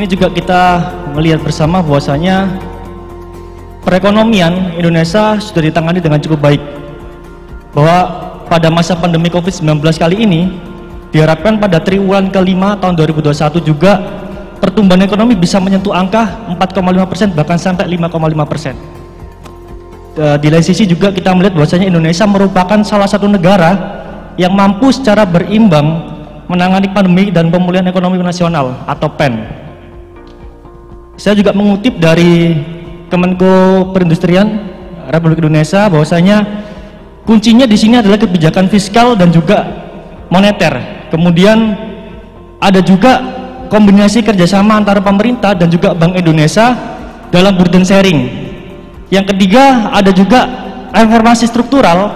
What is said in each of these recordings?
ini juga kita melihat bersama bahwasanya perekonomian Indonesia sudah ditangani dengan cukup baik. Bahwa pada masa pandemi COVID-19 kali ini diharapkan pada triwulan kelima tahun 2021 juga pertumbuhan ekonomi bisa menyentuh angka 4,5% bahkan sampai 5,5%. Di lain sisi juga kita melihat bahwasanya Indonesia merupakan salah satu negara yang mampu secara berimbang menangani pandemi dan pemulihan ekonomi nasional atau PEN. Saya juga mengutip dari Kemenko Perindustrian Republik Indonesia bahwasanya kuncinya di sini adalah kebijakan fiskal dan juga moneter. Kemudian ada juga kombinasi kerjasama antara pemerintah dan juga Bank Indonesia dalam burden sharing. Yang ketiga ada juga reformasi struktural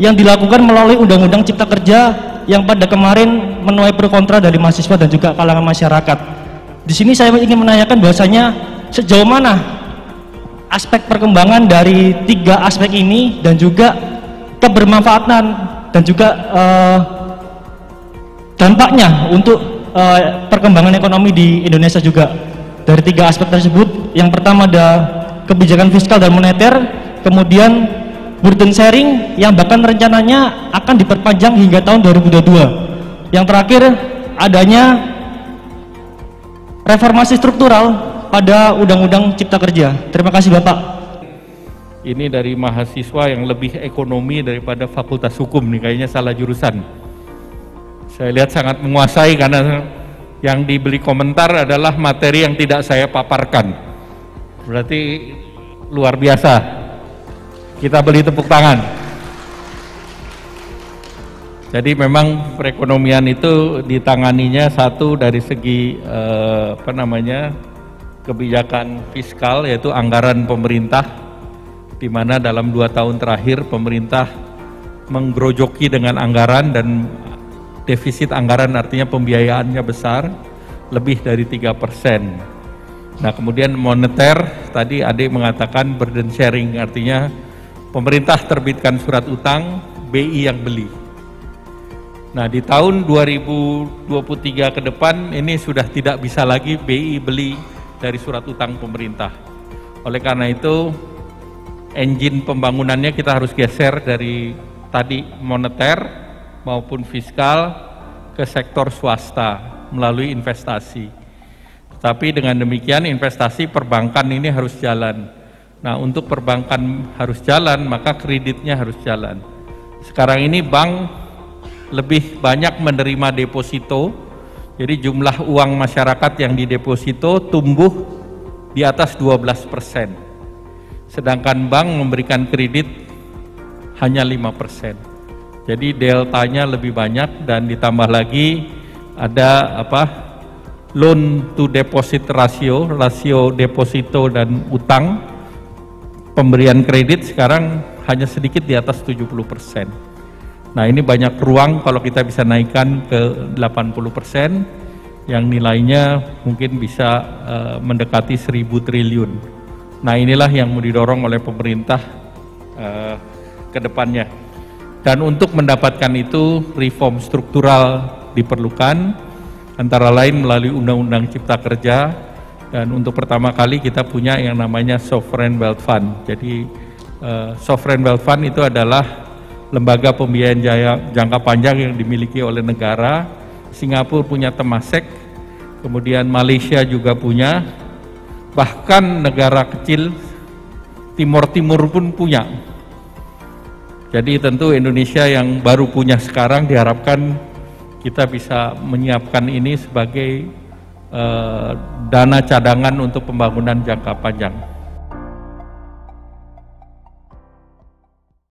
yang dilakukan melalui Undang-Undang Cipta Kerja yang pada kemarin menuai pro kontra dari mahasiswa dan juga kalangan masyarakat. Di sini saya ingin menanyakan bahwasanya sejauh mana aspek perkembangan dari tiga aspek ini dan juga kebermanfaatan dan juga dampaknya untuk perkembangan ekonomi di Indonesia juga. Dari tiga aspek tersebut, yang pertama ada kebijakan fiskal dan moneter, kemudian burden sharing yang bahkan rencananya akan diperpanjang hingga tahun 2022. Yang terakhir adanya reformasi struktural pada Undang-Undang Cipta Kerja. Terima kasih Bapak. Ini dari mahasiswa yang lebih ekonomi daripada Fakultas Hukum nih, kayaknya salah jurusan. Saya lihat sangat menguasai karena yang dibeli komentar adalah materi yang tidak saya paparkan. Berarti luar biasa. Kita beli tepuk tangan. Jadi memang perekonomian itu ditanganinya satu dari segi kebijakan fiskal, yaitu anggaran pemerintah, di mana dalam 2 tahun terakhir pemerintah menggerojoki dengan anggaran dan defisit anggaran, artinya pembiayaannya besar, lebih dari 3%. Nah kemudian moneter, tadi Ade mengatakan burden sharing, artinya pemerintah terbitkan surat utang, BI yang beli. Nah di tahun 2023 ke depan ini sudah tidak bisa lagi BI beli dari surat utang pemerintah. Oleh karena itu engine pembangunannya kita harus geser dari tadi moneter maupun fiskal ke sektor swasta melalui investasi. Tapi dengan demikian investasi perbankan ini harus jalan. Nah untuk perbankan harus jalan, maka kreditnya harus jalan. Sekarang ini bank lebih banyak menerima deposito, jadi jumlah uang masyarakat yang dideposito tumbuh di atas 12%. Sedangkan bank memberikan kredit hanya 5%. Jadi deltanya lebih banyak dan ditambah lagi ada loan to deposit ratio, rasio deposito dan utang, pemberian kredit sekarang hanya sedikit di atas 70%. Nah ini banyak ruang kalau kita bisa naikkan ke 80%, yang nilainya mungkin bisa mendekati 1.000 triliun. Nah inilah yang mau didorong oleh pemerintah ke depannya. Dan untuk mendapatkan itu reform struktural diperlukan, antara lain melalui Undang-Undang Cipta Kerja, dan untuk pertama kali kita punya yang namanya Sovereign Wealth Fund. Jadi Sovereign Wealth Fund itu adalah lembaga pembiayaan jangka panjang yang dimiliki oleh negara. Singapura punya Temasek, kemudian Malaysia juga punya, bahkan negara kecil Timur pun punya. Jadi tentu Indonesia yang baru punya sekarang diharapkan kita bisa menyiapkan ini sebagai dana cadangan untuk pembangunan jangka panjang.